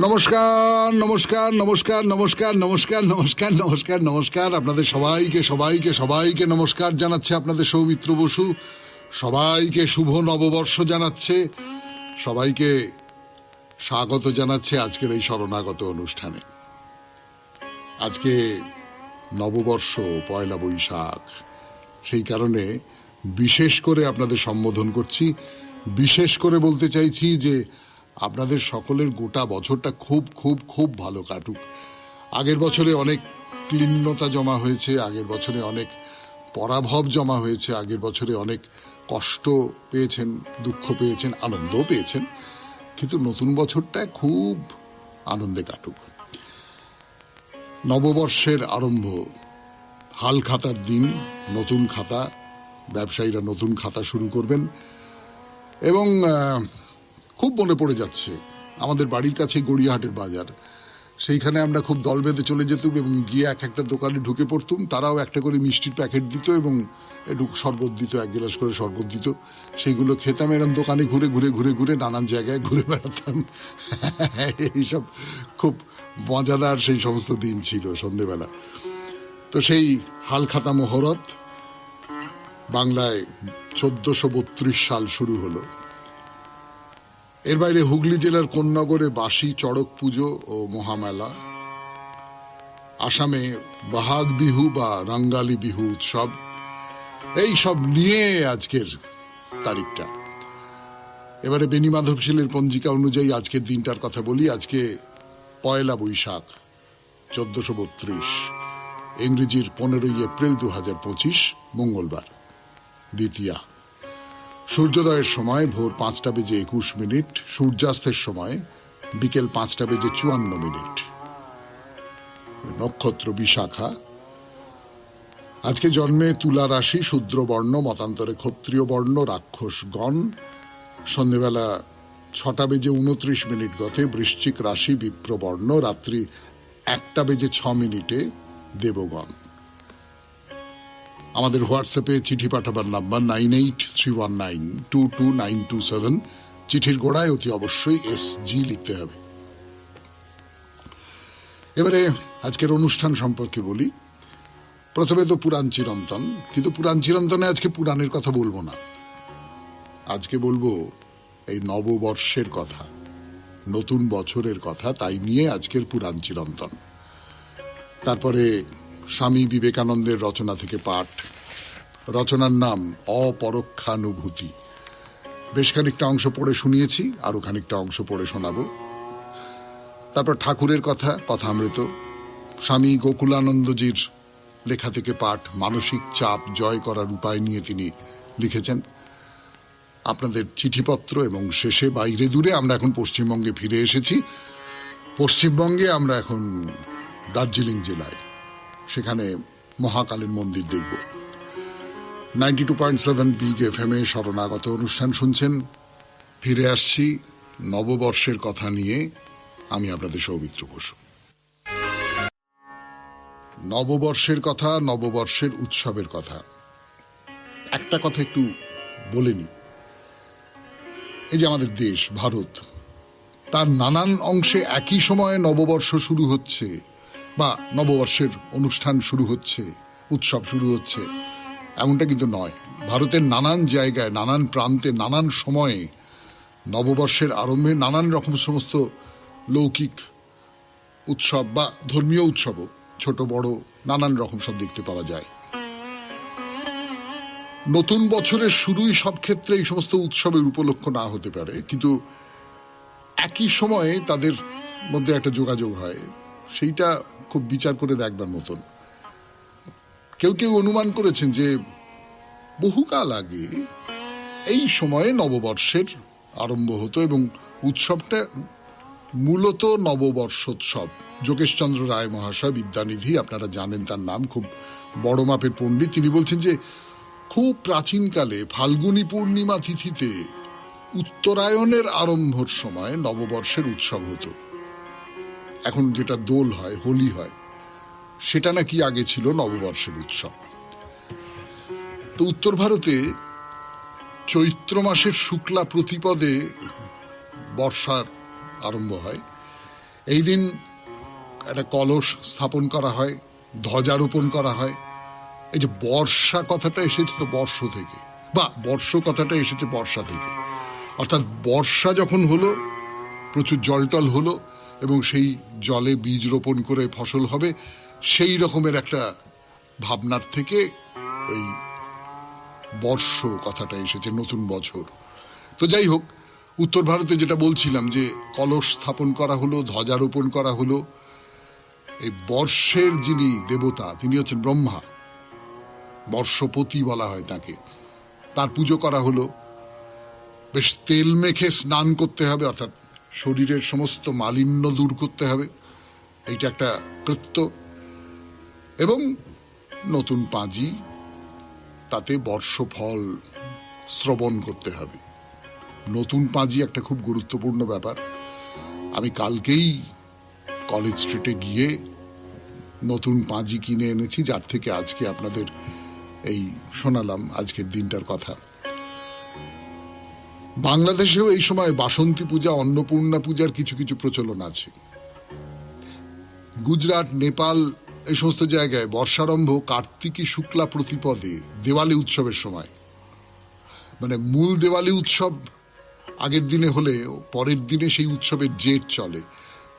নমস্কার নমস্কার নমস্কার নমস্কার নমস্কার নমস্কার নমস্কার নমস্কার আপনাদের সবাইকে সবাইকে সবাইকে নমস্কার জানাচ্ছে আপনাদের সৌমিত্র বসু। সবাইকে শুভ নববর্ষ জানাচ্ছে, সবাইকে স্বাগত জানাচ্ছে আজকের এই শরণাগত অনুষ্ঠানে। আজকে নববর্ষ, পয়লা বৈশাখ, সেই কারণে বিশেষ করে আপনাদের সম্বোধন করছি। বিশেষ করে বলতে চাইছি যে আপনাদের সকলের গোটা বছরটা খুব খুব খুব ভালো কাটুক। আগের বছরে অনেক ক্লিন্নতা জমা হয়েছে, আগের বছরে অনেক পরাভব জমা হয়েছে, আগের বছরে অনেক কষ্ট পেয়েছেন, দুঃখ পেয়েছেন, আনন্দও পেয়েছেন, কিন্তু নতুন বছরটা খুব আনন্দে কাটুক। নববর্ষের আরম্ভ, হাল খাতার দিন, নতুন খাতা, ব্যবসায়ীরা নতুন খাতা শুরু করবেন। এবং খুব মনে পড়ে যাচ্ছে আমাদের বাড়ির কাছে গড়িয়াহাটের বাজার, সেইখানে আমরা খুব দল বেঁধে চলে যেতুম এবং গিয়ে এক একটা দোকানে ঢুকে পড়তুম। তারাও একটা করে মিষ্টির প্যাকেট দিত এবং একটু শরবত দিত, এক গ্লাস করে শরবত দিত। সেইগুলো খেতাম, এরকম দোকানে ঘুরে ঘুরে ঘুরে ঘুরে নানান জায়গায় ঘুরে বেড়াতাম। এইসব খুব মজাদার সেই সমস্ত দিন ছিল সন্ধেবেলা। তো সেই হালখাতা মহরত বাংলায় 1432 সাল শুরু হলো। এর বাইরে হুগলি জেলার কোন্নগরে বাসি চড়ক পুজো ও মহামেলা, আসামে বহাগ বিহু বা রঙ্গালী বিহু উৎসব, এই সব নিয়ে আজকের তারিখটা। এবারে বেনি মাধবশীলের পঞ্জিকা অনুযায়ী আজকের দিনটার কথা বলি। আজকে পয়লা বৈশাখ 1432, ইংরেজির 15 এপ্রিল 2025, মঙ্গলবার, দ্বিতীয়া। সূর্যোদয়ের সময় ভোর 5:21, সূর্যাস্তের সময় বিকেল 5:54। নক্ষত্র বিশাখা। আজকে জন্মে তুলা রাশি, শূদ্রবর্ণ, মতান্তরে ক্ষত্রিয় বর্ণ, রাক্ষসগণ। সন্ধ্যেবেলা 6:29 গতে বৃশ্চিক রাশি, বিপ্রবর্ণ। রাত্রি 1:06 দেবগণ। আমাদের হোয়াটসঅ্যাপে চিঠি পাঠাবার নাম্বার 9831922927। চিঠির গোড়ায় অতি অবশ্যই SG লিখতে হবে। এবারে আজকের অনুষ্ঠান সম্পর্কে বলি। প্রথমে তো পুরাণ চিরন্তন, কিন্তু পুরাণ চিরন্তনে আজকে পুরাণের কথা বলবো না। আজকে বলবো এই নববর্ষের কথা, নতুন বছরের কথা, তাই নিয়ে আজকের পুরাণ চিরন্তন। তারপরে স্বামী বিবেকানন্দের রচনা থেকে পাঠ। রচনার নাম অপরোক্ষানুভূতি। বেশ খানিকটা অংশ পড়ে শুনিয়েছি, আরো খানিকটা অংশ পড়ে শোনাবো। তারপর ঠাকুরের কথা, কথামৃত। স্বামী গোকুলানন্দজির লেখা থেকে পাঠ। মানসিক চাপ জয় করার উপায় নিয়ে তিনি লিখেছেন। আপনাদের চিঠিপত্র এবং শেষে বাইরে দূরে আমরা এখন পশ্চিমবঙ্গে ফিরে এসেছি। পশ্চিমবঙ্গে আমরা এখন দার্জিলিং জেলায়, সেখানে মহাকালীর মন্দির দেখব। 92.7 বিগ FM এ শরণাগত অনুষ্ঠান শুনছেন। ফিরে আসছি নববর্ষের কথা নিয়ে, আমি আপনাদের সৌমিত্র বসু। নববর্ষের কথা, নববর্ষের উৎসবের কথা। একটা কথা একটু বলে নি। এই যে আমাদের দেশ ভারত, তার নানান অংশে একই সময়ে নববর্ষ শুরু হচ্ছে বা নববর্ষের অনুষ্ঠান শুরু হচ্ছে, উৎসব শুরু হচ্ছে, এমনটা কিন্তু নয়। ভারতের নানান জায়গায়, নানান প্রান্তে, নানান সময়ে নববর্ষের আরম্ভে নানান রকম সমস্ত লৌকিক উৎসব বা ধর্মীয় উৎসবও, ছোট বড় নানান রকম সব দেখতে পাওয়া যায়। নতুন বছরের শুরুই সব ক্ষেত্রে এই সমস্ত উৎসবের উপলক্ষ না হতে পারে, কিন্তু একই সময়ে তাদের মধ্যে একটা যোগাযোগ হয়, সেইটা খুব বিচার করে দেখবার মতন। কেউ কেউ অনুমান করেছেন যে বহুকাল আগে এই সময়ে নববর্ষের আরম্ভ হতো এবং উৎসবটা মূলত নববর্ষোৎসব। যোগেশচন্দ্র রায় মহাশয়, বিদ্যানিধি, আপনারা জানেন তার নাম, খুব বড় মাপের পণ্ডিত। তিনি বলছেন যে খুব প্রাচীনকালে ফাল্গুনী পূর্ণিমা তিথিতে উত্তরায়ণের আরম্ভর সময় নববর্ষের উৎসব হতো। এখন যেটা দোল হয়, হোলি হয়, সেটা নাকি আগে ছিল নববর্ষের উৎসব। তো উত্তর ভারতে চৈত্র মাসের শুক্লা প্রতিপদে বর্ষার আরম্ভ হয় এই দিন একটা কলস স্থাপন করা হয়, ধ্বজারোপণ করা হয়। এই যে বর্ষা কথাটা এসেছে তো বর্ষ থেকে, বা বর্ষ কথাটা এসেছে বর্ষা থেকে, অর্থাৎ বর্ষা যখন হলো, প্রচুর জলটল হলো এবং সেই জলে বীজ রোপণ করে ফসল হবে, সেই রকমের একটা ভাবনার থেকে ওই বর্ষ কথাটা এসেছে, নতুন বছর। তো যাই হোক, উত্তর ভারতে যেটা বলছিলাম যে কলস স্থাপন করা হলো, ধ্বজারোপণ করা হলো, এই বর্ষের যিনি দেবতা তিনি হচ্ছেন ব্রহ্মা, বর্ষপতি বলা হয় তাকে, তার পুজো করা হলো। বেশ তেল মেখে স্নান করতে হবে, অর্থাৎ শরীরের সমস্ত মালিন্য দূর করতে হবে, এইটা একটা কৃত্য। এবং নতুন পাঁজি, তাতে বর্ষফল শ্রবণ করতে হবে। নতুন পাঁজি একটা খুব গুরুত্বপূর্ণ ব্যাপার। আমি কালকেই কলেজ স্ট্রিটে গিয়ে নতুন পাঁজি কিনে এনেছি, যার থেকে আজকে আপনাদের এই শোনালাম আজকের দিনটার কথা। বাংলাদেশেও এই সময় বাসন্তী পূজা, অন্নপূর্ণা পূজার কিছু কিছু প্রচলন আছে। গুজরাট, নেপাল এই সমস্ত জায়গায় বর্ষারম্ভ কার্তিকী শুক্লা প্রতিপদে, দেওয়ালি উৎসবের সময়। মানে মূল দেওয়ালি উৎসব আগের দিনে হলে পরের দিনে সেই উৎসবের জেট চলে।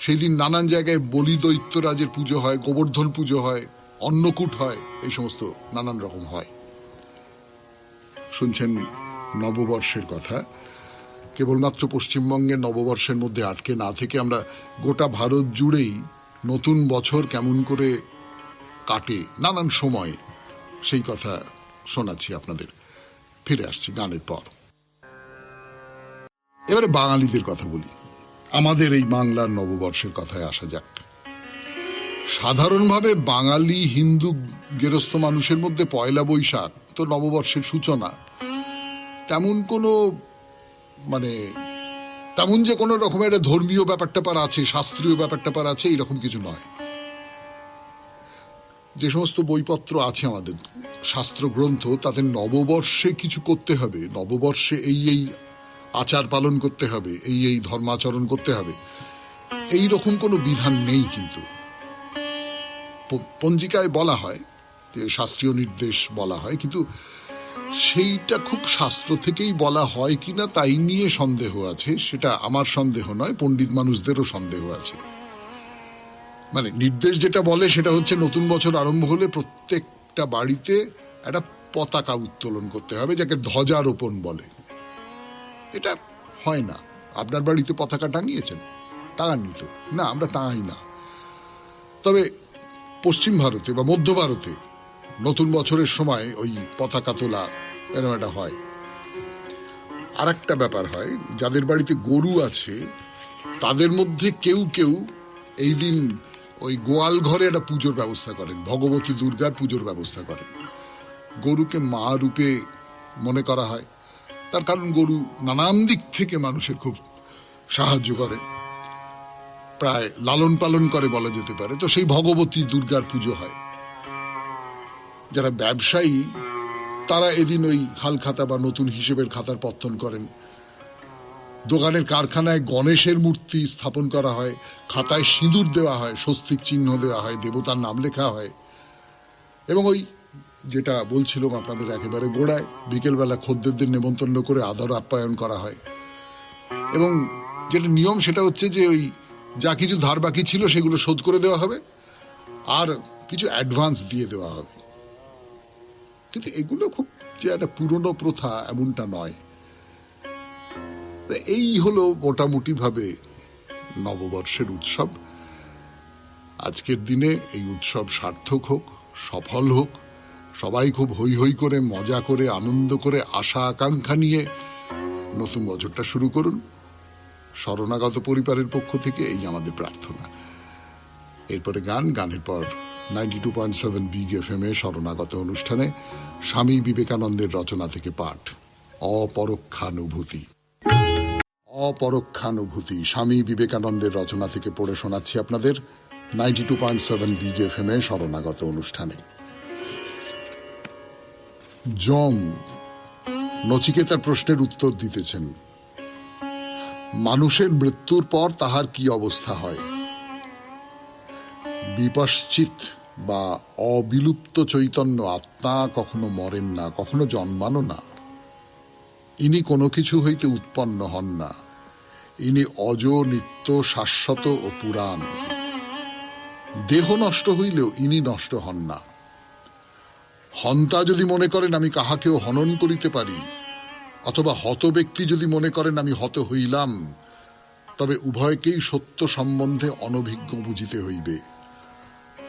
সেই দিন নানান জায়গায় বলি দৈত্যরাজের পুজো হয়, গোবর্ধন পুজো হয়, অন্নকূট হয়, এই সমস্ত নানান রকম হয়। শুনছেন নববর্ষের কথা। কেবলমাত্র পশ্চিমবঙ্গের নববর্ষের মধ্যে আটকে না থেকে আমরা গোটা ভারত জুড়েই নতুন বছর কেমন করে কাটে নানান সময়, সেই কথা শোনাচ্ছি আপনাদের। ফিরে আসছি গানের পর। এবারে বাঙালিদের কথা বলি, আমাদের এই বাংলার নববর্ষের কথায় আসা যাক। সাধারণভাবে বাঙালি হিন্দু গেরস্থ মানুষের মধ্যে পয়লা বৈশাখ তো নববর্ষের সূচনা। তেমন কোনো তেমন যে কোনো রকমের ধর্মীয় ব্যাপার আছে, শাস্ত্রীয় ব্যাপার আছে, এইরকম কিছু নয়। যে সমস্ত বইপত্র আছে আমাদের, শাস্ত্র গ্রন্থ, তাদের নববর্ষে কিছু করতে হবে, নববর্ষে এই এই আচার পালন করতে হবে, এই এই ধর্মাচরণ করতে হবে, এই রকম কোনো বিধান নেই। কিন্তু পঞ্জিকায় বলা হয়, যে শাস্ত্রীয় নির্দেশ বলা হয়, কিন্তু সেইটা খুব শাস্ত্র থেকেই বলা হয় কিনা তাই নিয়ে সন্দেহ আছে। সেটা আমার সন্দেহ নয়, পণ্ডিত মানুষদেরও সন্দেহ আছে। মানে নির্দেশ যেটা বলে সেটা হচ্ছে নতুন বছর আরম্ভ হলে প্রত্যেকটা বাড়িতে একটা পতাকা উত্তোলন করতে হবে, যাকে ধ্বজারোপণ বলে। এটা হয় না। আপনার বাড়িতে পতাকা টাঙিয়েছেন? টাঙাননি তো? না, আমরা টাঙাই না। তবে পশ্চিম ভারতে বা মধ্য ভারতে নতুন বছরের সময় ওই পতাকা তোলা এরকম একটা হয়। আর একটা ব্যাপার হয়, যাদের বাড়িতে গরু আছে তাদের মধ্যে কেউ কেউ এই দিন ওই গোয়াল ঘরে একটা পুজোর ব্যবস্থা করেন, ভগবতী দুর্গার পুজোর ব্যবস্থা করেন। গরুকে মা রূপে মনে করা হয়, তার কারণ গরু নানান দিক থেকে মানুষের খুব সাহায্য করে, প্রায় লালন পালন করে বলা যেতে পারে। তো সেই ভগবতী দুর্গার পুজো হয়। যারা ব্যবসায়ী তারা এদিন ওই হাল খাতা বা নতুন হিসেবের খাতার পত্তন করেন। দোকানের কারখানায় গণেশের মূর্তি স্থাপন করা হয়, খাতায় সিঁদুর দেওয়া হয়, স্বস্তিক চিহ্ন দেওয়া হয়, দেবতার নাম লেখা হয়। এবং ওই যেটা বলছিলাম আপনাদের একেবারে গোড়ায়, বিকেলবেলা খদ্দেরদের নেমন্তন্ন করে আদর আপ্যায়ন করা হয়। এবং যেটা নিয়ম সেটা হচ্ছে যে ওই যা কিছু ধার বাকি ছিল সেগুলো শোধ করে দেওয়া হবে, আর কিছু অ্যাডভান্স দিয়ে দেওয়া হবে। কিন্তু এগুলো খুব যে একটা পুরনো প্রথা এমনটা নয়। এই হলো মোটামুটি ভাবে নববর্ষের উৎসব। আজকের দিনে এই উৎসব সার্থক হোক, সফল হোক, সবাই খুব হৈ হৈ করে, মজা করে, আনন্দ করে, আশা আকাঙ্ক্ষা নিয়ে নতুন বছরটা শুরু করুন। শরণাগত পরিবারের পক্ষ থেকে এই আমাদের প্রার্থনা। এরপরে গানের পর 92.7 বিগ FM এ শরণাগত অনুষ্ঠানে স্বামী বিবেকানন্দের রচনা থেকে পাঠ, অপরোক্ষানুভূতি। অপরোক্ষানুভূতি স্বামী বিবেকানন্দের রচনা থেকে পড়ে শোনাচ্ছি আপনাদের 92.7 বিগ FM এ শরণাগত অনুষ্ঠানে। যম নচিকেতার প্রশ্নের উত্তর দিতেছেন। মানুষের মৃত্যুর পর তাহার কি অবস্থা হয়? বিপশ্চিত বা অবিলুপ্ত চৈতন্য আত্মা কখনো মরেন না, কখনো জন্মানো না। ইনি কোনো কিছু হইতে উৎপন্ন হন না। ইনি অজ, নিত্য, শাশ্বত ও পুরাণ। দেহ নষ্ট হইলেও ইনি নষ্ট হন না। হন্তা যদি মনে করেন আমি কাহাকেও হনন করিতে পারি, অথবা হত ব্যক্তি যদি মনে করেন আমি হত হইলাম, তবে উভয়কেই সত্য সম্বন্ধে অনভিজ্ঞ বুঝিতে হইবে।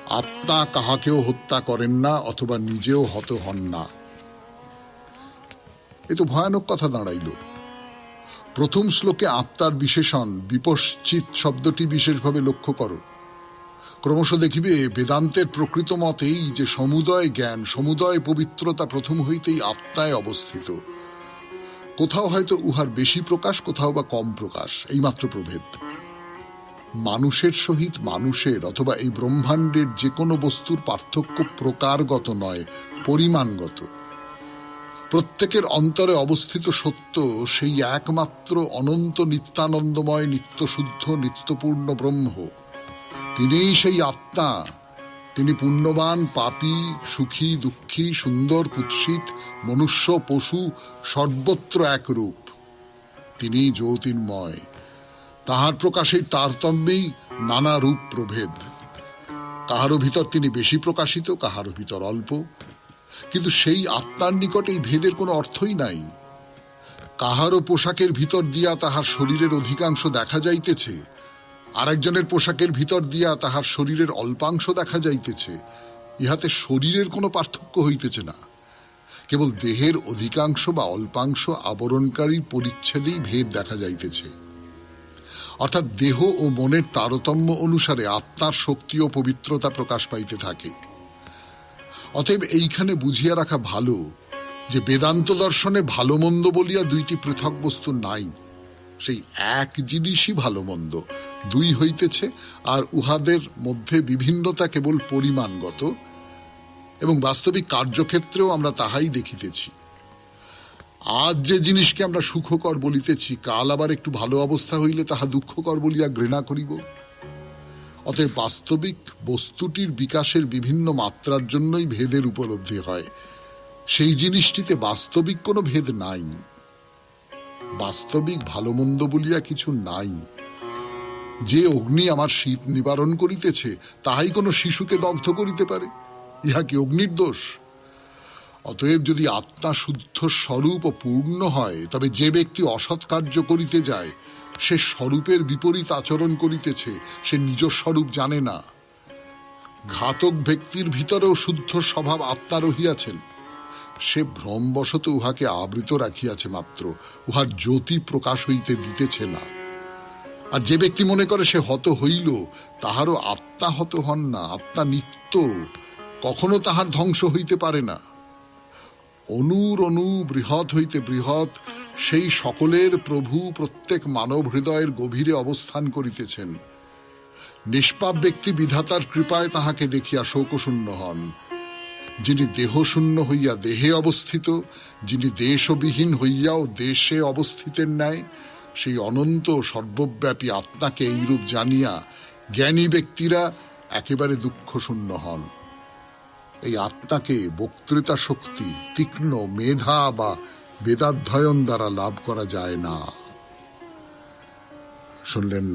আত্মা কাহাকেও হত্যা করেন না, অথবা নিজেও হত হন না। এ তো ভয়ানক কথা দাঁড়াইল। প্রথম শ্লোকে আত্মার বিশেষণ বিপশ্চিত শব্দটি বিশেষভাবে লক্ষ্য করো। ক্রমশ দেখিবে বেদান্তের প্রকৃত মতেই যে সমুদয় জ্ঞান, সমুদয় পবিত্রতা প্রথম হইতেই আত্মায় অবস্থিত। কোথাও হয়তো উহার বেশি প্রকাশ, কোথাও বা কম প্রকাশ, এইমাত্র প্রভেদ। মানুষের সহিত মানুষের অথবা এই ব্রহ্মাণ্ডের যে কোনো বস্তুর পার্থক্য প্রকারগত নয়, পরিমাণগত। প্রত্যেকের অন্তরে অবস্থিত সত্য সেই একমাত্র অনন্ত নিত্যানন্দময়, নিত্যশুদ্ধ, নিত্যপূর্ণ ব্রহ্ম। তিনিই সেই আত্মা। তিনি পুণ্যবান, পাপী, সুখী, দুঃখী, সুন্দর, কুৎসিত, মনুষ্য, পশু, সর্বত্র একরূপ। তিনি জ্যোতির্ময়। তাহার প্রকাশের তারতম্যেই নানা রূপ প্রভেদ। কাহারও ভিতর তিনি বেশি প্রকাশিত, কাহারও ভিতর অল্প। কিন্তু সেই আত্মার নিকটে এই ভেদের কোনো অর্থই নাই। কাহারও পোশাকের ভিতর দিয়া তাহার শরীরের অধিকাংশ দেখা যাইতেছে, আরেকজনের পোশাকের ভিতর দিয়া তাহার শরীরের অল্পাংশ দেখা যাইতেছে। ইহাতে শরীরের কোনো পার্থক্য হইতেছে না, কেবল দেহের অধিকাংশ বা অল্পাংশ আবরণকারী পরিচ্ছেদেই ভেদ দেখা যাইতেছে। অর্থাৎ দেহ ও মনের তারতম্য অনুসারে আত্মার শক্তি ও পবিত্রতা প্রকাশ পাইতে থাকে। অতএব এইখানে বুঝিয়া রাখা ভালো যে বেদান্ত দর্শনে ভালো মন্দ বলিয়া দুইটি পৃথক বস্তু নাই। সেই এক জিনিসই ভালো মন্দ, দুই হইতেছে, আর উহাদের মধ্যে বিভিন্নতা কেবল পরিমাণগত, এবং বাস্তবিক কার্যক্ষেত্রেও আমরা তাহাই দেখিতেছি। আজ যে জিনিসকে আমরা সুখকর বলিতেছি, কাল আবার একটু ভালো অবস্থা হইলে তাহা দুঃখকর বলিয়া ঘৃণা করিব। অতএব বাস্তবিক বস্তুটির বিকাশের বিভিন্ন মাত্রার জন্যই ভেদের উপলব্ধি হয়। সেই জিনিসটিতে বাস্তবিক কোনো ভেদ নাই। বাস্তবিক ভালো মন্দ বলিয়া কিছু নাই। যে অগ্নি আমার শীত নিবারণ করিতেছে, তাহাই কোনো শিশুকে দগ্ধ করিতে পারে? ইহা কি অগ্নির দোষ? অতএব যদি আত্মা শুদ্ধ স্বরূপ ও পূর্ণ হয়, তবে যে ব্যক্তি অসৎ কার্য করিতে যায়, সে স্বরূপের বিপরীত আচরণ করিতেছে, সে নিজ স্বরূপ জানে না। ঘাতক ব্যক্তির ভিতরেও শুদ্ধ স্বভাব আত্মা রহিয়াছেন। সে ভ্রমবশত উহাকে আবৃত রাখিয়াছে মাত্র, উহার জ্যোতি প্রকাশ হইতে দিতেছে না। আর যে ব্যক্তি মনে করে সে হত হইল, তাহারও আত্মা হত হন না। আত্মা নিত্য, কখনো তাহার ধ্বংস হইতে পারে না। অনুর অনু, বৃহৎ হইতে বৃহৎ সেই সকলের প্রভু প্রত্যেক মানব হৃদয়ের গভীরে অবস্থান করিতেছেন। নিষ্পাপ ব্যক্তি বিধাতার কৃপায় তাহাকে দেখিয়া শোকশূন্য হন। যিনি দেহশূন্য হইয়া দেহে অবস্থিত, যিনি দেশবিহীন হইয়াও দেশে অবস্থিতের ন্যায়, সেই অনন্ত সর্বব্যাপী আত্মাকে এইরূপ জানিয়া জ্ঞানী ব্যক্তিরা একেবারে দুঃখশূন্য হন। এই আত্মাকে বক্তৃতা শক্তি, তীক্ষ্ণ মেধা বা বেদাধ্যয়ন দ্বারা লাভ করা যায় না। শুনলেন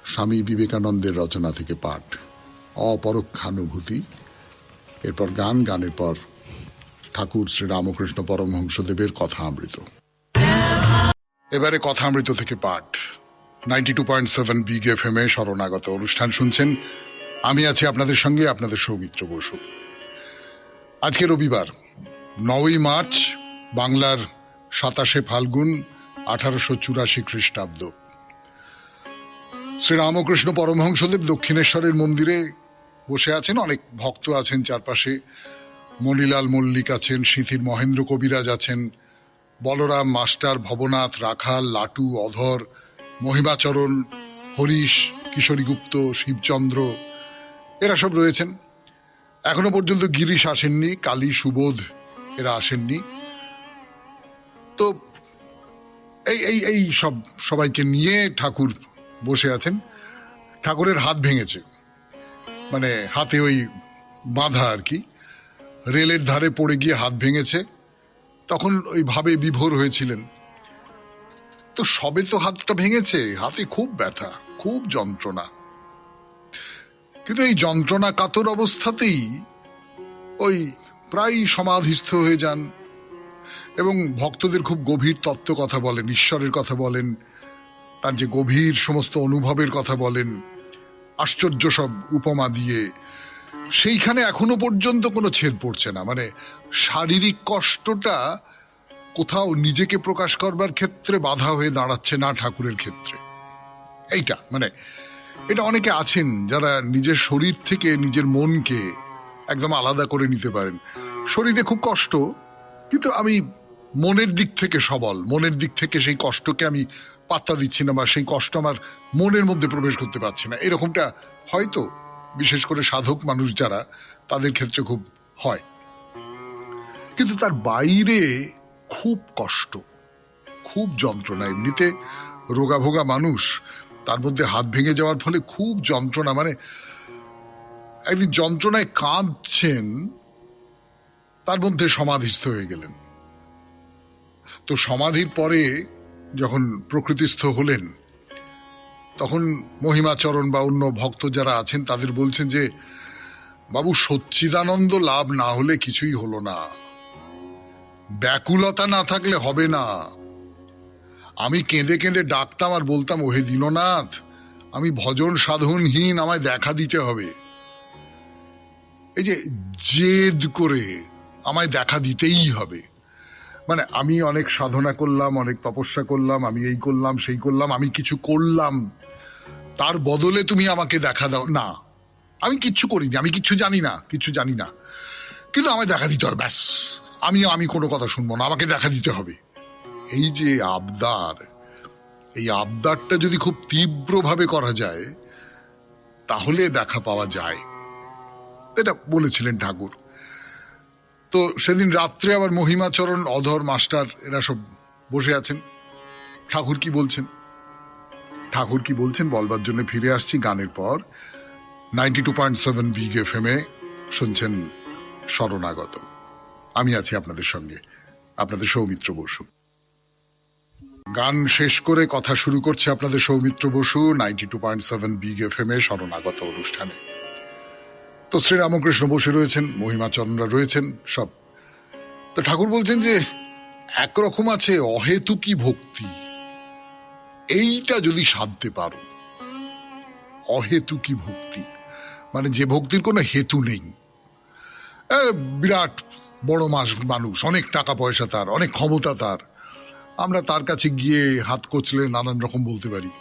স্বামী বিবেকানন্দের রচনা থেকে পাঠ, অপরোক্ষানুভূতি। এরপর গান, গানের পর ঠাকুর শ্রী রামকৃষ্ণ পরমহংসদেবের কথামৃত। এবারে কথামৃত থেকে পাঠ 92.7 বিগ এফএম এ শরণাগত অনুষ্ঠান শুনছেন। আমি আছি আপনাদের সঙ্গে, আপনাদের সৌমিত্র বসু। আজকে রবিবার 9ই মার্চ, বাংলার 27শে ফাল্গুন 1884 খ্রিস্টাব্দ। শ্রী রামকৃষ্ণ পরমহংসদেব দক্ষিণেশ্বরের মন্দিরে বসে আছেন। অনেক ভক্ত আছেন চারপাশে। মণিলাল মল্লিক আছেন, সিথির মহেন্দ্র কবিরাজ আছেন, বলরাম মাস্টার, ভবনাথ, রাখাল, লাটু, অধর, মহিমাচরণ, হরিশ, কিশোরী গুপ্ত, শিবচন্দ্র, এরা সব রয়েছেন। এখনো পর্যন্ত গিরিশ আসেননি, কালী, সুবোধ এরা আসেননি। তো এই সবাইকে নিয়ে ঠাকুর বসে আছেন। ঠাকুরের হাত ভেঙেছে। মানে হাতে ওই বাঁধা আর কি, রেলের ধারে পড়ে গিয়ে হাত ভেঙেছে, তখন ওই ভাবে বিভোর হয়েছিলেন। তো সবে তো হাতটা ভেঙেছে, হাতে খুব ব্যথা, খুব যন্ত্রণা, কিন্তু এই যন্ত্রণা কাতর অবস্থাতেই ওই প্রায় সমাধিস্থ হয়ে যান এবং ভক্তদের খুব গভীর তত্ত্ব কথা বলেন, ঈশ্বরের কথা বলেন, তার যে গভীর সমস্ত অনুভবের কথা বলেন, আশ্চর্য সব উপমা দিয়ে। সেইখানে এখনো পর্যন্ত কোনো ছেদ পড়ছে না, মানে শারীরিক কষ্টটা কোথাও নিজেকে প্রকাশ করবার ক্ষেত্রে বাধা হয়ে দাঁড়াচ্ছে না ঠাকুরের ক্ষেত্রে। এইটা মানে এটা অনেকে আছেন যারা নিজের শরীর থেকে নিজের মনকে একদম আলাদা করে নিতে পারেন। শরীরে খুব কষ্ট, কিন্তু আমি মনের দিক থেকে সবল, মনের দিক থেকে সেই কষ্টকে আমি পাত্তা দিচ্ছি না, বা সেই কষ্ট আমার মনের মধ্যে প্রবেশ করতে পারছি না, এরকমটা হয়তো বিশেষ করে সাধক মানুষ যারা, তাদের ক্ষেত্রে খুব হয়। কিন্তু তার বাইরে খুব কষ্ট, খুব যন্ত্রণা। এমনিতে রোগাভোগা মানুষ, তার মধ্যে হাত ভেঙে যাওয়ার ফলে খুব যন্ত্রণা, মানে একদিন যন্ত্রণায় কাঁদছেন, তার মধ্যে সমাধিস্থ হয়ে গেলেন। তো সমাধির পরে যখন প্রকৃতিস্থ হলেন, তখন মহিমাচরণ বা অন্য ভক্ত যারা আছেন তাদের বলছেন যে, বাবু সচ্চিদানন্দ লাভ না হলে কিছুই হলো না, ব্যাকুলতা না থাকলে হবে না। আমি কেঁদে কেঁদে ডাকতাম আর বলতাম, ওহে দীননাথ, আমি ভজন সাধনহীন, আমায় দেখা দিতে হবে। এই যে জেদ করে আমায় দেখা দিতেই হবে, মানে আমি অনেক সাধনা করলাম, অনেক তপস্যা করলাম, আমি এই করলাম সেই করলাম, আমি কিছু করলাম, তার বদলে তুমি আমাকে দেখা দাও না। আমি কিচ্ছু করিনি, আমি কিচ্ছু জানি না, কিচ্ছু জানি না, কিন্তু আমায় দেখা দিতে হবে, ব্যাস। আমি কোনো কথা শুনবো না, আমাকে দেখা দিতে হবে। এই যে আবদার, এই আবদারটা যদি খুব তীব্রভাবে করা যায় তাহলে দেখা পাওয়া যায়, এটা বলেছিলেন ঠাকুর। তো সেদিন রাত্রে আবার মহিমাচরণ, অধর, মাস্টার এরা সব বসে আছেন। ঠাকুর কি বলছেন, ঠাকুর কি বলছেন বলবার জন্য ফিরে আসছি গানের পর। 92.7 বিগ FM এ শুনছেন শরণাগত। আমি আছি আপনাদের সঙ্গে, আপনাদের সৌমিত্র বসু। গান শেষ করে কথা শুরু করছে আপনাদের সৌমিত্র বসু 92.7 বিগ FM এ শরণাগত অনুষ্ঠানে। তো শ্রীরামকৃষ্ণ বসে রয়েছেন, মহিমাচরণরা রয়েছেন সব। তো ঠাকুর বলছেন যে একরকম আছে অহেতুকী ভক্তি, এইটা যদি সাধতে পারো, অহেতুকী ভক্তি মানে যে ভক্তির কোনো হেতু নেই। বিরাট বড় মানুষ, অনেক টাকা পয়সা তার, অনেক ক্ষমতা তার, আমরা তার কাছে গিয়ে হাত কচলে নানান রকম বলতে পারি,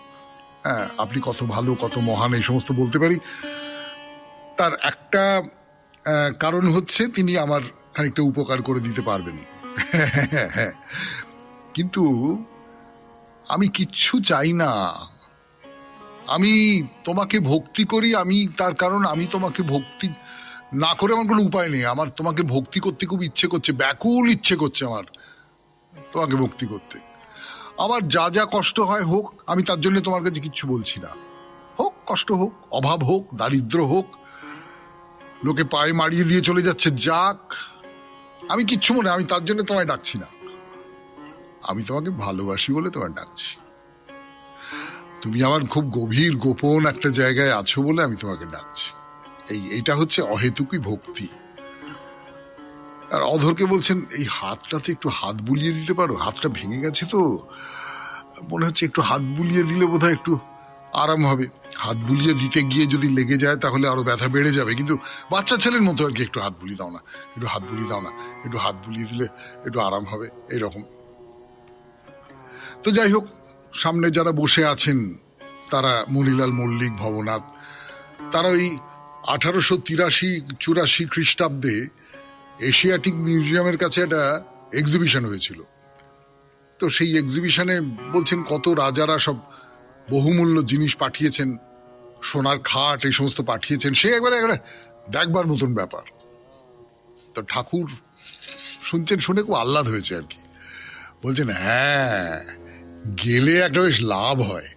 হ্যাঁ আপনি কত ভালো, কত মহান, এই সমস্ত বলতে পারি। তার একটা কারণ হচ্ছে তিনি আমার খানিকটা উপকার করে দিতে পারবেন। কিন্তু আমি কিচ্ছু চাই না, আমি তোমাকে ভক্তি করি, আমি তার কারণ আমি তোমাকে ভক্তি না করে আমার কোনো উপায় নেই। আমার তোমাকে ভক্তি করতে খুব ইচ্ছে করছে, ব্যাকুল ইচ্ছে করছে আমার তোমাকে ভক্তি করতে। আমার যা যা কষ্ট হয় হোক, আমি তার জন্য তোমার কাছে কিচ্ছু বলছি না। হোক কষ্ট, হোক অভাব, হোক দারিদ্র, হোক লোকে পায়ে মারিয়ে দিয়ে চলে যাচ্ছে, যাক, আমি কিচ্ছু মনে, আমি তার জন্য তোমায় ডাকছি না, আমি তোমাকে ভালোবাসি বলে তোমায় ডাকছি। তুমি আমার খুব গভীর গোপন একটা জায়গায় আছো বলে আমি তোমাকে ডাকছি। এইটা হচ্ছে অহেতুকী ভক্তি। আর অধরকে বলছেন, এই হাতটাতে একটু হাত বুলিয়ে দিতে পারো, হাতটা ভেঙে গেছে তো মনে হচ্ছে একটু হাত বুলিয়ে দিলে বোধহয় একটু আরাম হবে। হাত বুলিয়ে দিতে গিয়ে যদি লেগে যায় তাহলে আরো ব্যথা বেড়ে যাবে, কিন্তু বাচ্চা ছেলের মতো আর কি, একটু হাত বুলিয়ে দাও না, একটু হাত বুলিয়ে দাও না, একটু হাত বুলিয়ে দিলে একটু আরাম হবে, এইরকম। তো যাই হোক, সামনে যারা বসে আছেন তারা মণিলাল মল্লিক, ভবনাথ, তারা ওই 1883-84 খ্রিস্টাব্দে এশিয়াটিক মিউজিয়ামের কাছে একটা এক্সিবিশন হয়েছিল। তো সেই এক্সিবিশনে বলছেন কত রাজারা সব বহুমূল্য জিনিস পাঠিয়েছেন, সোনার খাট এই সমস্ত পাঠিয়েছেন, সে একবারে দেখবার মতন ব্যাপার। তো ঠাকুর শুনছেন, শুনে খুব আহ্লাদ হয়েছে আর কি। বলছেন হ্যাঁ, গেলে একটা বেশ লাভ হয়।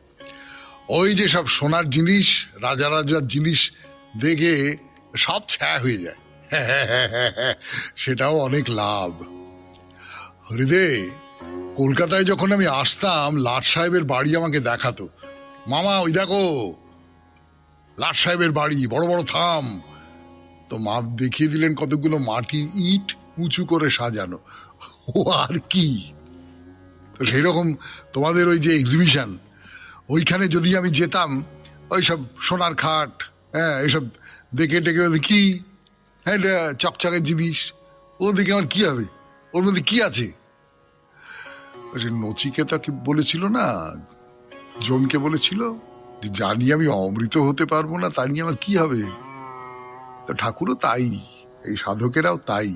ওই যে সব সোনার জিনিস, রাজা রাজার জিনিস দেখে সব ছায়া হয়ে যায়। সেটাও অনেক লাভ। হৃদয়, কলকাতায় যখন আমি আসতাম লাট সাহেবের বাড়ি আমাকে দেখাতো, মামা ওই দেখো লাট সাহেবের বাড়ি, বড় বড় থাম। তো মা দেখিয়ে দিলেন কতগুলো মাটির ইট উঁচু করে সাজানো। ও আর কি। তো সেই রকম তোমাদের ওই যে এক্সিবিশন, ওইখানে যদি আমি যেতাম, ওইসব সোনার খাট, হ্যাঁ এসব দেখে টেকে কি, হ্যাঁ এটা চকচকের জিনিস, ও দেখে আমার কি হবে, ওর মধ্যে কি আছে। নচিকেতা কি বলেছিল না, জমকে বলেছিল যে জানি আমি অমৃত হতে পারবো না, তা নিয়ে আমার কি হবে। তো ঠাকুরও তাই, এই সাধকেরাও তাই,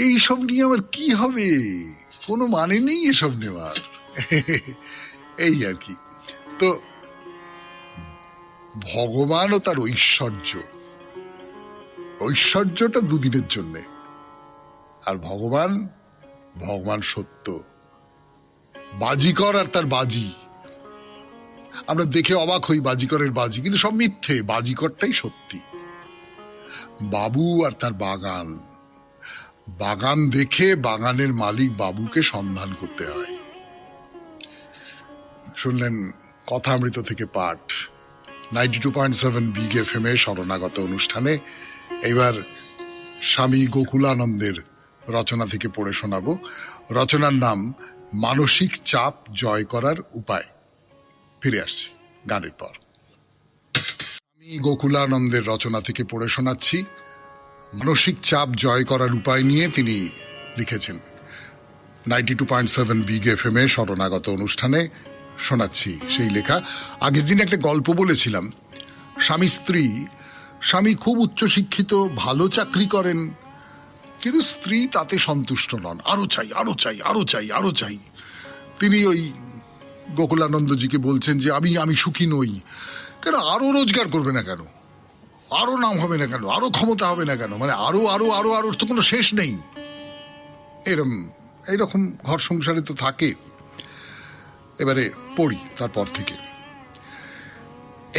এইসব নিয়ে আমার কি হবে, কোনো মানে নেই এসব নেওয়ার। এই আর কি। তো ভগবান ও তার ঐশ্বর্যটা দুদিনের জন্য, আর ভগবান সত্য। বাজিকর আর তার বাজি, আমরা দেখে অবাক হই বাজিকরের বাজি, কিন্তু সব মিথ্যে, বাজিকরটাই সত্যি। বাবু আর তার বাগান, বাগান দেখে বাগানের মালিক বাবুকে সন্ধান করতে হয়। শুনলেন কথামৃত থেকে পাঠ 92.7 বিগ FM এ শরণাগত অনুষ্ঠানে। এবার স্বামী গোকুলানন্দের রচনা থেকে পড়ে শোনাবো। রচনার নাম মানসিক চাপ জয় করার উপায়। ফিরে আসছি গানের পর। আমি গোকুলানন্দের রচনা থেকে পড়ে শোনাচ্ছি। মানসিক চাপ জয় করার উপায় নিয়ে তিনি লিখেছেন। 92.7 বিগ FM এ শরণাগত অনুষ্ঠানে শোনাচ্ছি সেই লেখা। আগের দিন একটা গল্প বলেছিলাম, স্বামী স্ত্রী। স্বামী খুব উচ্চশিক্ষিত, ভালো চাকরি করেন, কিন্তু স্ত্রী তাতে সন্তুষ্ট নন, আরো চাই আরো চাই আরো চাই আরো চাই। তিনি ওই গোকুলানন্দজিকে বলছেন যে আমি সুখী নই। কেন, আরো রোজগার করবে না কেন, আরো নাম হবে না কেন, আরো ক্ষমতা হবে না কেন, মানে আরো আরো আরো আরো তো কোনো শেষ নেই। এইরকম ঘর সংসারে তো থাকে। এবারে পড়ি তারপর থেকে।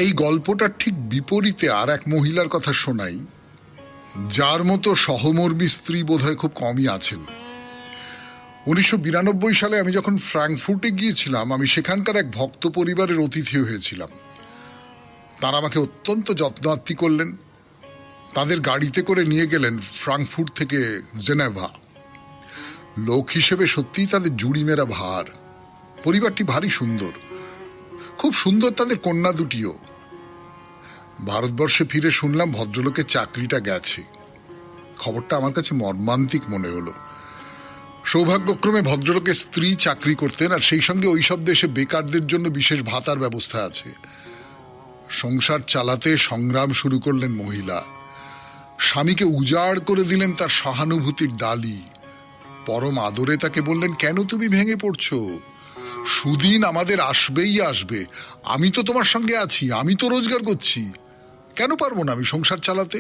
এই গল্পটার ঠিক বিপরীতে আর এক মহিলার কথা শোনাই, যার মতো সহমর্মী স্ত্রী বোধহয় খুব কমই আছেন। 1992 সালে আমি যখন ফ্র্যাঙ্কফুর্টে গিয়েছিলাম, আমি সেখানকার এক ভক্ত পরিবারের অতিথি হয়েছিলাম। তারা আমাকে অত্যন্ত যত্নার্থী করলেন। তাদের গাড়িতে করে নিয়ে গেলেন ফ্র্যাঙ্কফুর্ট থেকে জেনেভা। লোক হিসেবে সত্যিই তাদের জুড়ি মেরা ভার। পরিবারটি ভারী সুন্দর, খুব সুন্দর তাদের কন্যা দুটিও। ভারতবর্ষে ফিরে শুনলাম ভদ্রলোকের চাকরিটা গেছে। খবরটা আমার কাছে মর্মান্তিক মনে হলো। সৌভাগ্যক্রমে ভদ্রলোকের স্ত্রী চাকরি করতেন, আর সেই সঙ্গে ওইসব দেশে বেকারদের জন্য বিশেষ ভাতার ব্যবস্থা আছে। সংসার চালাতে সংগ্রাম শুরু করলেন মহিলা। স্বামীকে উজাড় করে দিলেন তার সহানুভূতির ডালি। পরম আদরে তাকে বললেন, কেন তুমি ভেঙে পড়ছো, সুদিন আমাদের আসবেই আসবে, আমি তো তোমার সঙ্গে আছি, আমি তো রোজগার করছি, কেন পারবো না আমি সংসার চালাতে।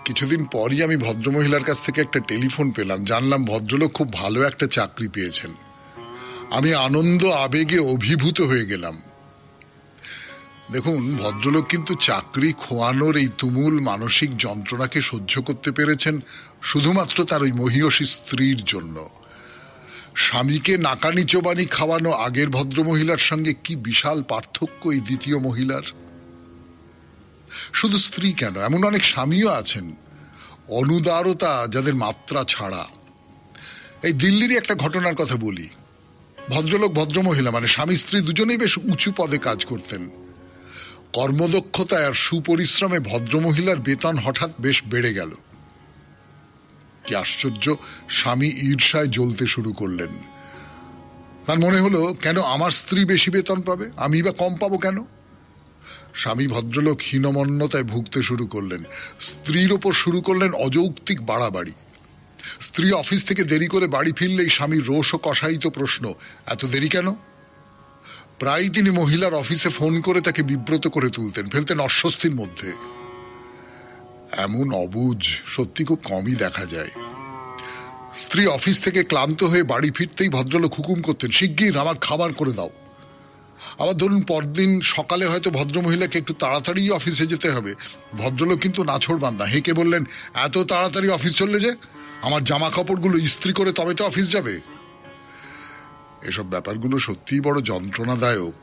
কিছুদিন পরই আমি ভদ্রমহিলার কাছ থেকে একটা টেলিফোন পেলাম। জানলাম ভদ্রলোক খুব ভালো একটা চাকরি পেয়েছেন। আমি আনন্দ আবেগে অভিভূত হয়ে গেলাম। দেখুন, ভদ্রলোক কিন্তু চাকরি খোয়ানোর এই তুমুল মানসিক যন্ত্রণাকে সহ্য করতে পেরেছেন শুধুমাত্র তার ওই মহীয়সী স্ত্রীর জন্য। স্বামীকে নাকানি চোবানি খাওয়ানো আগের ভদ্রমহিলার সঙ্গে কি বিশাল পার্থক্য এই দ্বিতীয় মহিলার। শুধু স্ত্রী কেন, এমন অনেক স্বামীও আছেন অনুদারতা যাদের মাত্রা ছাড়া। এই দিল্লিরই একটা ঘটনার কথা বলি। ভদ্রলোক ভদ্রমহিলা মানে স্বামী স্ত্রী দুজনেই বেশ উঁচু পদে কাজ করতেন। কর্মদক্ষতায় আর সুপরিশ্রমে ভদ্রমহিলার বেতন হঠাৎ বেশ বেড়ে গেল। কি আশ্চর্য, স্বামী ঈর্ষায় জ্বলতে শুরু করলেন। তার মনে হলো, কেন আমার স্ত্রী বেশি বেতন পাবে, আমি বা কম পাবো কেন। স্বামী ভদ্রলোক হীনমন্যতায় ভুগতে শুরু করলেন। স্ত্রীর ওপর শুরু করলেন অযৌক্তিক বাড়াবাড়ি। স্ত্রী অফিস থেকে দেরি করে বাড়ি ফিরলেই স্বামীর রোষ ও কষায়িত প্রশ্ন, এত দেরি কেন। প্রায় তিনি মহিলার অফিসে ফোন করে তাকে বিব্রত করে তুলতেন, ফেলতেন অস্বস্তির মধ্যে। এমন অবুঝ সত্যি খুব কমই দেখা যায়। স্ত্রী অফিস থেকে ক্লান্ত হয়ে বাড়ি ফিরতেই ভদ্রলোক হুকুম করতেন, শিগগির আমার খাবার করে দাও। আবার ধরুন পরদিন সকালে হয়তো ভদ্রমহিলাকে একটু তাড়াতাড়ি অফিসে যেতে হবে, ভদ্রলোক কিন্তু নাছোড়বান্দা হেঁকে বললেন, এত তাড়াতাড়ি অফিস চললে যে, আমার জামা কাপড়গুলো ইস্ত্রি করে তবে তো অফিস যাবে। এসব ব্যাপারগুলো সত্যিই বড় যন্ত্রণাদায়ক,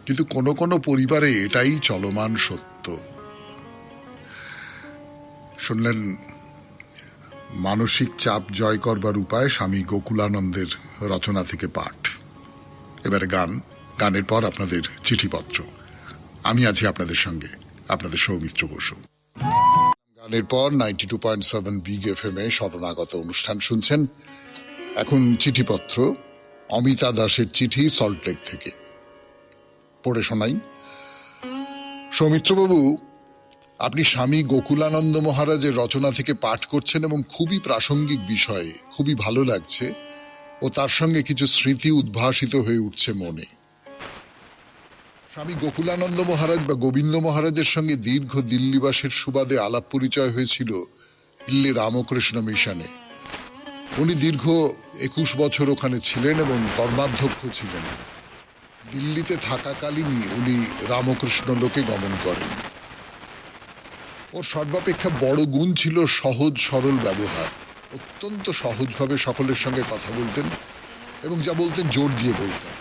কিন্তু কোনো কোনো পরিবারে এটাই চলমান সত্য। শুনলেন মানসিক চাপ জয় করবার উপায়, স্বামী গোকুলানন্দের রচনা থেকে পাঠ। এবারে গানের পর আপনাদের চিঠিপত্র। আমি আছি আপনাদের সঙ্গে, আপনাদের সৌমিত্র বসু। গানের পর 92.7 বিগ এফএম এ শরণাগত অনুষ্ঠান শুনছেন। এখন চিঠিপত্র। অমিতা দাসের চিঠি, সল্টলেক থেকে। পড়ে শোনাই। সৌমিত্রবাবু, আপনি স্বামী গোকুলানন্দ মহারাজের রচনা থেকে পাঠ করছেন এবং খুবই প্রাসঙ্গিক বিষয়ে, খুবই ভালো লাগছে ও তার সঙ্গে কিছু স্মৃতি উদ্ভাসিত হয়ে উঠছে মনে। স্বামী গোকুলানন্দ মহারাজ বা গোবিন্দ মহারাজের সঙ্গে দীর্ঘ দিল্লিবাসের সুবাদে আলাপ পরিচয় হয়েছিল দিল্লি রামকৃষ্ণ মিশনে। উনি দীর্ঘ 21 বছর ওখানে ছিলেন এবং কর্মাধ্যক্ষ ছিলেন। দিল্লিতে থাকাকালীনই উনি রামকৃষ্ণ লোকে গমন করেন। ওর সর্বাপেক্ষা বড় গুণ ছিল সহজ সরল ব্যবহার। অত্যন্ত সহজভাবে সকলের সঙ্গে কথা বলতেন এবং যা বলতেন জোর দিয়ে বলতেন।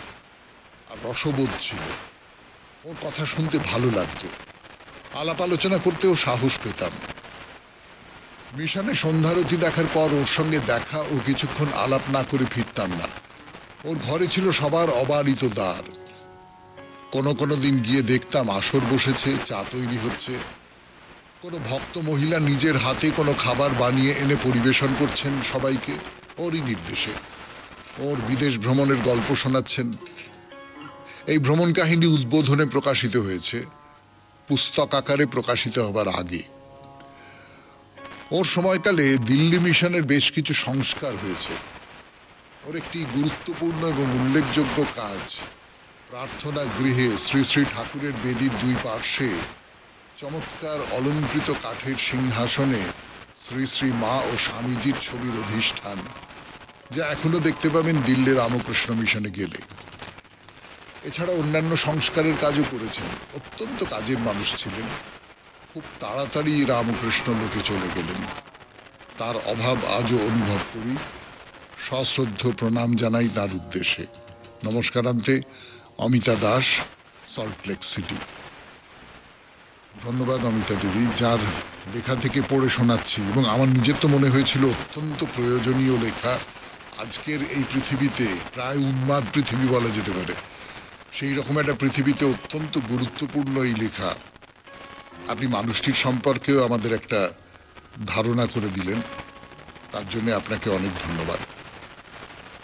আর রসবোধ ছিল। ওর কথা শুনতে ভালো লাগতো। আলাপ আলোচনা করতেও সাহস পেতাম। মিশনে সন্ধ্যারতি দেখার পর ওর সঙ্গে দেখা ও কিছুক্ষণ আলাপ না করে ফিরতাম না। ওর ঘরে ছিল সবার অবারিত দ্বার। কোনো কোনো দিন গিয়ে দেখতাম আসর বসেছে, চা তৈরি হচ্ছে, কোনো ভক্ত মহিলা নিজের হাতে কোনো খাবার বানিয়ে এনে পরিবেশন করছেন সবাইকে, ওরই নির্দেশে। ওর বিদেশ ভ্রমণের গল্প শোনাচ্ছেন। এই ভ্রমণ কাহিনী উদ্বোধনে প্রকাশিত হয়েছে, পুস্তক আকারে প্রকাশিত হবার আগে। ওর সময়কালে দিল্লি মিশনের বেশ কিছু সংস্কার হয়েছে। ওর একটি গুরুত্বপূর্ণ এবং উল্লেখযোগ্য কাজ, প্রার্থনা গৃহে শ্রী শ্রী ঠাকুরের বেদির দুই পার্শ্বে চমৎকার অলঙ্কৃত কাঠের সিংহাসনে শ্রী শ্রী মা ও স্বামীজির ছবির অধিষ্ঠান, যা এখনো দেখতে পাবেন দিল্লি রামকৃষ্ণ মিশনে গেলে। এছাড়া অন্যান্য সংস্কারের কাজও করেছেন। অত্যন্ত কাজের মানুষ ছিলেন। খুব তাড়াতাড়ি রামকৃষ্ণ লোকে চলে গেলেন। তার অভাব আজও অনুভব করি। সশ্রদ্ধ প্রণাম জানাই তার উদ্দেশ্যে। নমস্কারান্তে, অমিতা দাস, সল্টলেক সিটি। ধন্যবাদ অমিতা দেবী, যার লেখা থেকে পড়ে শোনাচ্ছি এবং আমার নিজের তো মনে হয়েছিল অত্যন্ত প্রয়োজনীয় লেখা। আজকের এই পৃথিবীতে, প্রায় উন্মাদ পৃথিবী বলা যেতে পারে, সেই রকম একটা পৃথিবীতে অত্যন্ত গুরুত্বপূর্ণ এই লেখা। আপনি মানুষটির সম্পর্কেও আমাদের একটা ধারণা করে দিলেন, তার জন্য আপনাকে অনেক ধন্যবাদ।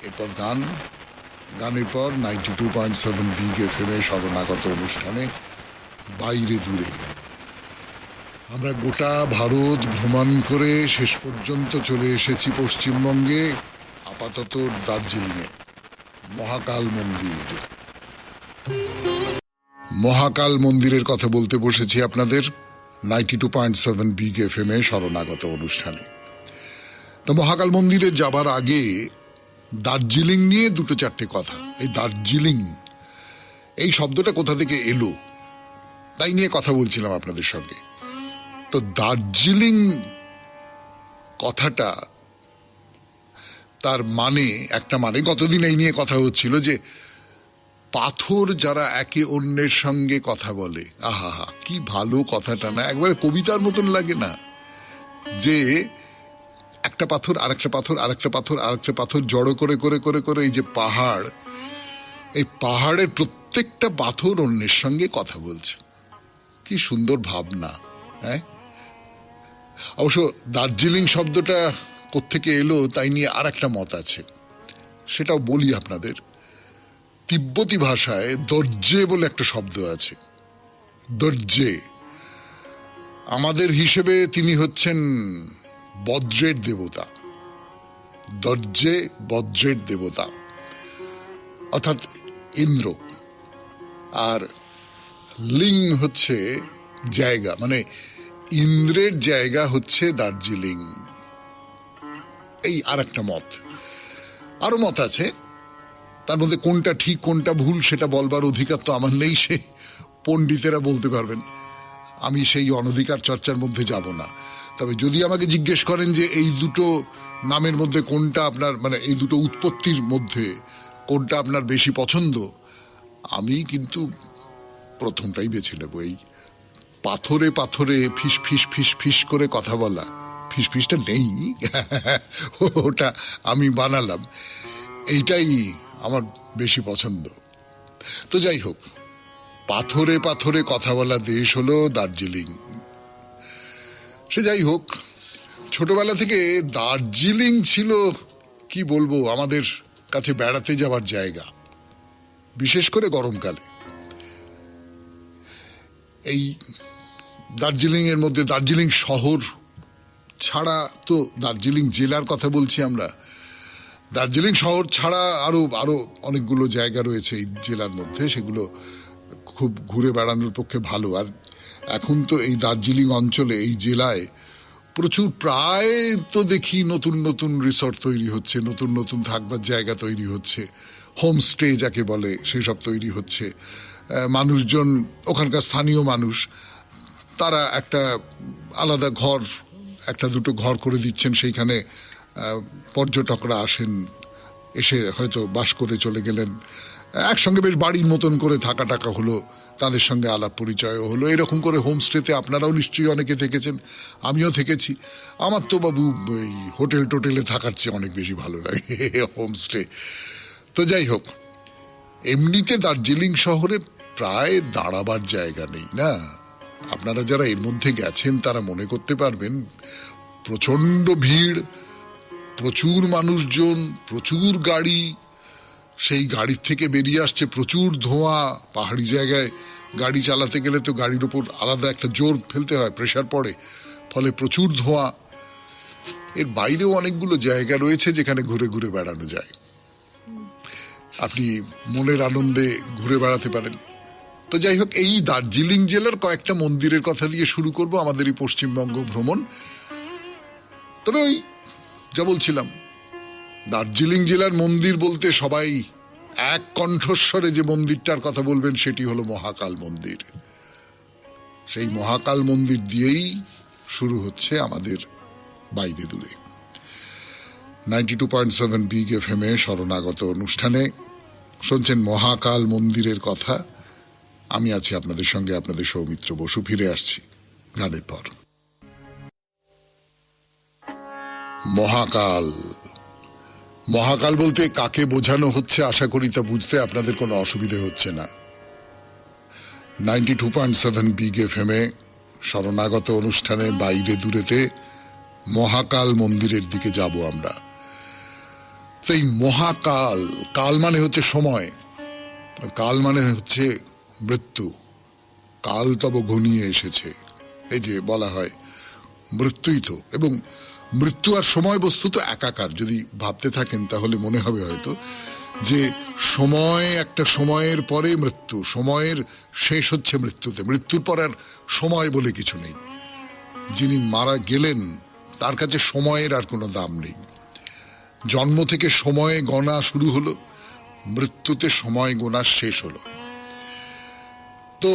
এরপর গানের পর 92.7 বিগ এফএম এ শরণাগত অনুষ্ঠানে বাইরে দূরে। আমরা গোটা ভারত ভ্রমণ করে শেষ পর্যন্ত চলে এসেছি পশ্চিমবঙ্গে, আপাতত দার্জিলিংয়ে। মহাকাল মন্দিরের কথা বলতে বসেছি আপনাদের 92.7 বিগ এফএম এ শরণাগত অনুষ্ঠানে। তো মহাকাল মন্দিরে যাবার আগে দার্জিলিং নিয়ে দুটো চারটে কথা। এই দার্জিলিং, এই শব্দটা কোথা থেকে এলো তাই নিয়ে কথা বলছিলাম আপনাদের সঙ্গে। তো দার্জিলিং কথাটা, তার মানে একটা মানে, গতদিন এই নিয়ে কথা হচ্ছিল যে পাথর যারা একে অন্যের সঙ্গে কথা বলে, আহা হা, কি ভালো কথাটা না, একবারে কবিতার মতন লাগে না? যে একটা পাথর আরেকটা পাথর আরেকটা পাথর আরেকটা পাথর জড়ো করে করে করে করে এই যে পাহাড়, এই পাহাড়ের প্রত্যেকটা পাথর অন্যের সঙ্গে কথা বলছে। কি সুন্দর ভাবনা। হ্যাঁ, অবশ্য দার্জিলিং শব্দটা কোত্থেকে এলো তাই নিয়ে আর একটা মত আছে, সেটাও বলি আপনাদের। তিব্বতী ভাষায় দর্জে বলে একটা শব্দ আছে। দর্জে, আমাদের হিসেবে তিনি হচ্ছেন বজ্রের দেবতা। দর্জে বজ্রের দেবতা, অর্থাৎ ইন্দ্র। আর লিং হচ্ছে জায়গা, মানে ইন্দ্রের জায়গা হচ্ছে দার্জিলিং। এই আর একটা মত, আরো মত আছে। তার মধ্যে কোনটা ঠিক কোনটা ভুল সেটা বলবার অধিকার তো আমার নেই, সে পণ্ডিতেরা বলতে পারবেন, আমি সেই অনধিকার চর্চার মধ্যে যাব না। তবে যদি আমাকে জিজ্ঞেস করেন যে এই দুটো নামের মধ্যে কোনটা আপনার, মানে এই দুটো উৎপত্তির মধ্যে কোনটা আপনার বেশি পছন্দ, আমি কিন্তু প্রথমটাই বেছে নেব। এই পাথরে পাথরে ফিস ফিস ফিস ফিস করে কথা বলা, ফিস ফিসটা নেই, ওটা আমি বানালাম, এইটাই আমার বেশি পছন্দ। তো যাই হোক, পাথরে পাথরে কথা বলা দেশ হলো দার্জিলিং। সে যাই হোক, ছোটবেলা থেকে দার্জিলিং ছিল কি বলবো আমাদের কাছে বেড়াতে যাওয়ার জায়গা, বিশেষ করে গরমকালে। এই দার্জিলিং এর মধ্যে দার্জিলিং শহর ছাড়া, তো দার্জিলিং জেলার কথা বলছি আমরা, দার্জিলিং শহর ছাড়া আরো আরো অনেকগুলো জায়গা রয়েছে এই জেলার মধ্যে, সেগুলো খুব ঘুরে বেড়ানোর পক্ষে ভালো। আর এখন তো এই দার্জিলিং অঞ্চলে, এই জেলায় প্রচুর, প্রায় তো দেখি নতুন নতুন রিসর্ট তৈরি হচ্ছে, নতুন নতুন থাকবার জায়গা তৈরি হচ্ছে, হোমস্টে যাকে বলে সেসব তৈরি হচ্ছে। মানুষজন, ওখানকার স্থানীয় মানুষ, তারা একটা আলাদা ঘর, একটা দুটো ঘর করে দিচ্ছেন, সেইখানে পর্যটকরা আসেন, এসে হয়তো বাস করে চলে গেলেন, একসঙ্গে বেশ বাড়ির মতন করে থাকা টাকা হলো, তাদের সঙ্গে আলাপ পরিচয়ও হলো। এরকম করে হোমস্টেতে আপনারাও নিশ্চয়ই অনেকে থেকেছেন, আমিও থেকেছি। আমার তো বাবু এই হোটেল টোটেলে থাকার চেয়ে অনেক বেশি ভালো লাগে হোমস্টে। তো যাই হোক, এমনিতে দার্জিলিং শহরে প্রায় দাঁড়াবার জায়গা নেই না। আপনারা যারা এর মধ্যে গেছেন তারা মনে করতে পারবেন, প্রচন্ড ভিড়, প্রচুর মানুষজন, প্রচুর গাড়ি, সেই গাড়ির থেকে বেরিয়ে আসছে প্রচুর ধোঁয়া। পাহাড়ি জায়গায় গাড়ি চালাতে গেলে তো গাড়ির উপর আলাদা একটা জোর ফেলতে হয়, প্রেসার পড়ে, ফলে প্রচুর ধোঁয়া। এর বাইরেও অনেকগুলো জায়গা রয়েছে যেখানে ঘুরে ঘুরে বেড়ানো যায়, আপনি মনের আনন্দে ঘুরে বেড়াতে পারেন। তো যাই হোক, এই দার্জিলিং জেলার কয়েকটা মন্দিরের কথা দিয়ে শুরু করব আমাদের এই পশ্চিমবঙ্গ ভ্রমণ। তবে ওই যা বলছিলাম, দার্জিলিং জেলার মন্দির বলতে সবাই এক কণ্ঠস্বরে যে মন্দিরটার কথা বলবেন সেটি হলো মহাকাল মন্দির। সেই মহাকাল মন্দির দিয়েই শুরু হচ্ছে আমাদের বাইরে দূরে 92.7 বিগ FM এ শরণাগত অনুষ্ঠানে শুনছেন মহাকাল মন্দিরের কথা। আমি আছি আপনাদের সঙ্গে, আপনাদের সৌমিত্র বসু। ফিরে আসছি গানের পর। মহাকাল, মহাকাল বলতে কাকে বোঝানো হচ্ছে আশা করি তা বুঝতে আপনাদের কোনো অসুবিধে হচ্ছে না। 92.7 বিগ FM এ শরণাগত অনুষ্ঠানে বাইরে দূরেতে মহাকাল মন্দিরের দিকে যাব আমরা। সেই মহাকাল, কাল মানে হচ্ছে সময়, কাল মানে হচ্ছে মৃত্যু। কাল তব ঘনিয়ে এসেছে, এই যে বলা হয়, মৃত্যুই তো। এবং মৃত্যু আর সময় বস্তুত একাকার। যদি ভাবতে থাকেন তাহলে মনে হবে হয়তো যে সময়, একটা সময়ের পরে মৃত্যু, সময়ের শেষ হচ্ছে মৃত্যুতে, মৃত্যুর পর আর সময় বলে কিছু নেই। যিনি মারা গেলেন তার কাছে সময়ের আর কোনো দাম নেই। জন্ম থেকে সময় গণা শুরু হলো, মৃত্যুতে সময় গোনা শেষ হলো। তো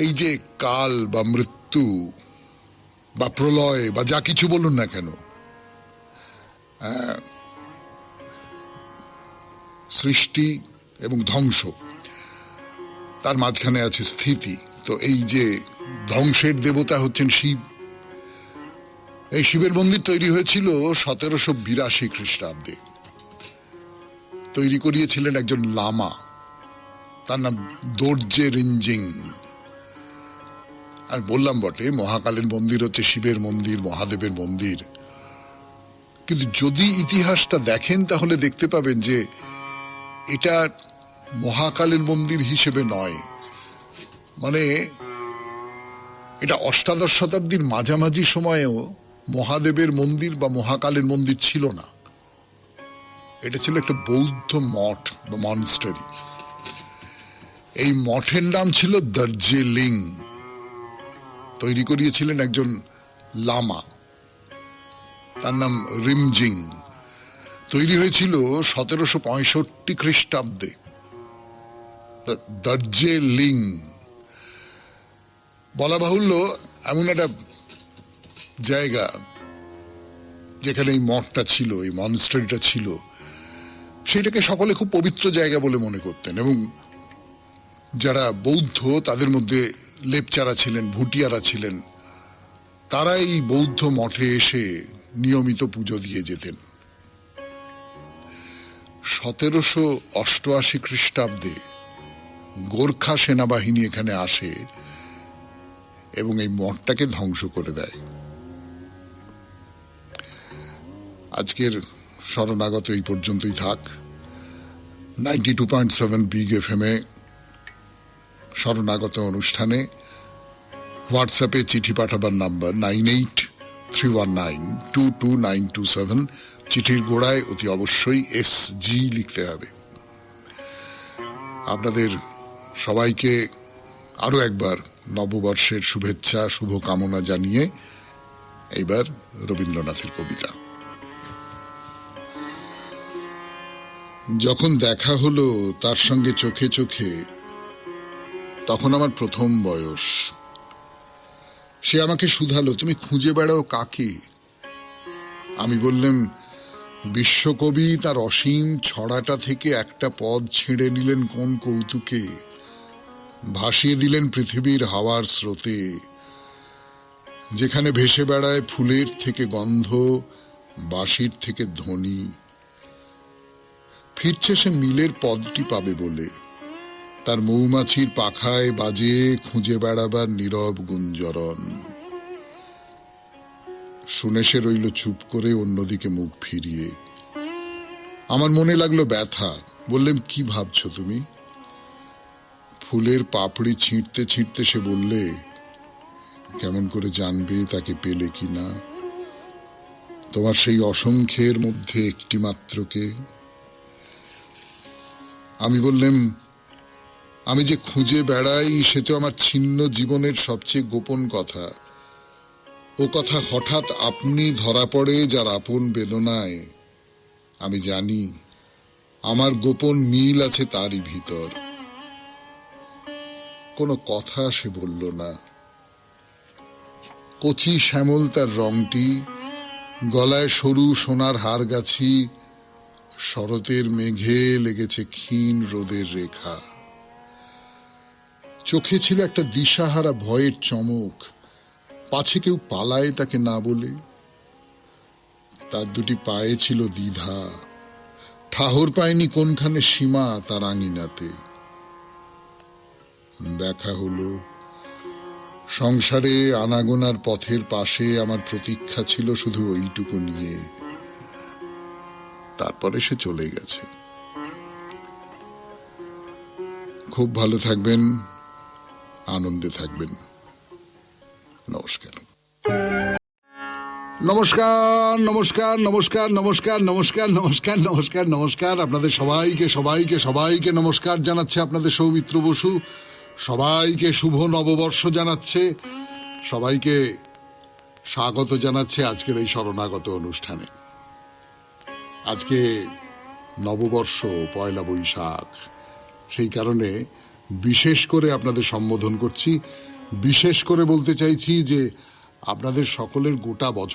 এই যে কাল বা মৃত্যু বা প্রলয় বা যা কিছু বলুন না কেন, সৃষ্টি এবং ধ্বংস, তার মাঝখানে আছে স্থিতি। তো এই যে ধ্বংসের দেবতা হচ্ছেন শিব। এই শিবের মন্দির তৈরি হয়েছিল 1782 খ্রিস্টাব্দে। তৈরি করিয়েছিলেন একজন লামা, তার নাম দোর্জে রিনজিং। আর বললাম বটে, মহাকালের মন্দির হচ্ছে শিবের মন্দির, মহাদেবের মন্দির। কিন্তু যদি ইতিহাসটা দেখেন তাহলে দেখতে পাবেন যে এটা মহাকালের মন্দির হিসেবে নয়। মানে এটা অষ্টাদশ শতাব্দীর মাঝামাঝি সময়েও মহাদেবের মন্দির বা মহাকালের মন্দির ছিল না। এটা ছিল একটা বৌদ্ধ মঠ বা মনস্টারি। এই মঠের নাম ছিল দার্জিলিং। তৈরি করিয়েছিলেন একজন লামা, তার নাম রিমজিং। তৈরি হয়েছিল 1765 খ্রিস্টাব্দে। দার্জিলিং বলা বাহুল্য এমন একটা জায়গা যেখানে এই মঠটা ছিল, এই মনস্টারিটা ছিল, সেটাকে সকলে খুব পবিত্র জায়গা বলে মনে করতেন। এবং যারা বৌদ্ধ তাদের মধ্যে লেপচারা ছিলেন, ভুটিয়ারা ছিলেন, তারা এই বৌদ্ধ মঠে এসে নিয়মিত পুজো দিয়ে যেতেন। 1788 খ্রিস্টাব্দে গোর্খা সেনাবাহিনী এখানে আসে এবং এই মঠটাকে ধ্বংস করে দেয়। আজকের শরণাগত এই পর্যন্তই থাক। 92.7 বিগ FM এ শরণাগত অনুষ্ঠানে হোয়াটসঅ্যাপে চিঠি পাঠাবার নাম্বার 9831922927। চিঠির গোড়ায় অতি অবশ্যই SG লিখতে হবে। আপনাদের সবাইকে আরো একবার নববর্ষের শুভেচ্ছা, শুভকামনা জানিয়ে এইবার রবীন্দ্রনাথের কবিতা। যখন দেখা হলো তার সঙ্গে চোখে চোখে, তখন আমার প্রথম বয়স। সে আমাকে শুধালো, তুমি খুঁজে বেড়াও কাকে? আমি বললাম, বিশ্বকবি তার অসীম ছড়াটা থেকে একটা পদ ছেড়ে নিলেন কোন কৌতুকে, ভাসিয়ে দিলেন পৃথিবীর হাওয়ার স্রোতে, যেখানে ভেসে বেড়ায় ফুলের থেকে গন্ধ, বাঁশির থেকে ধ্বনি। ফিরছে সে মিলের পদটি পাবে বলে, তার মৌমাছির পাখায় বাজে খুঁজে বেড়াবার নীরব গুঞ্জরণ। শুনে সে রইল চুপ করে, অন্যদিকে মুখ ফিরিয়ে। আমার মনে লাগলো ব্যথা। বললাম, কি ভাবছো তুমি? ফুলের পাপড়ি ছিঁড়তে ছিঁড়তে সে বললে, কেমন করে জানবে তাকে পেলে কিনা? তোমার সেই অসংখ্যের মধ্যে একটি মাত্রকে। আমি বললাম, আমি যে খুঁজে বেড়াই সে তো আমার ছিন্ন জীবনের সবচেয়ে গোপন কথা। ও কথা হঠাৎ আপনি ধরা পড়ে যার আপন বেদনায়। আমি জানি আমার গোপন মিল আছে তারই ভিতর। কোনো কথা সে বলল না। কচি শ্যামল তার রংটি, গলায় সরু সোনার হারগাছি, শরতের মেঘে লেগেছে ক্ষীণ রোদের রেখা। চোখে ছিল একটা দিশাহারা ভয়ের চমক, পাছে কেউ পালায় তাকে না বলে। তার দুটি পায়ে ছিল দ্বিধা, ঠাহর পায়নি কোনখানে সীমা তার আঙিনাতে। দেখা হলো। সংসারে আনাগোনার পথের পাশে আমার প্রতীক্ষা ছিল শুধু ওইটুকু নিয়ে। তারপরে সে চলে গেছে। খুব ভালো থাকবেন, আনন্দে থাকবেন। নমস্কার। নমস্কার নমস্কার নমস্কার নমস্কার নমস্কার নমস্কার নমস্কার নমস্কার। আপনাদের সবাইকে সবাইকে সবাইকে নমস্কার জানাচ্ছে আপনাদের সৌমিত্র বসু। সবাইকে শুভ নববর্ষ জানাচ্ছে, সবাইকে স্বাগত জানাচ্ছে আজকের এই শরণাগত অনুষ্ঠানে। আজকে নববর্ষ, পয়লা বৈশাখ, সেই কারণে বিশেষ করে আপনাদের সম্বোধন করছি। বিশেষ করে বলতে চাইছি যে আপনাদের সকলের গোটা বছর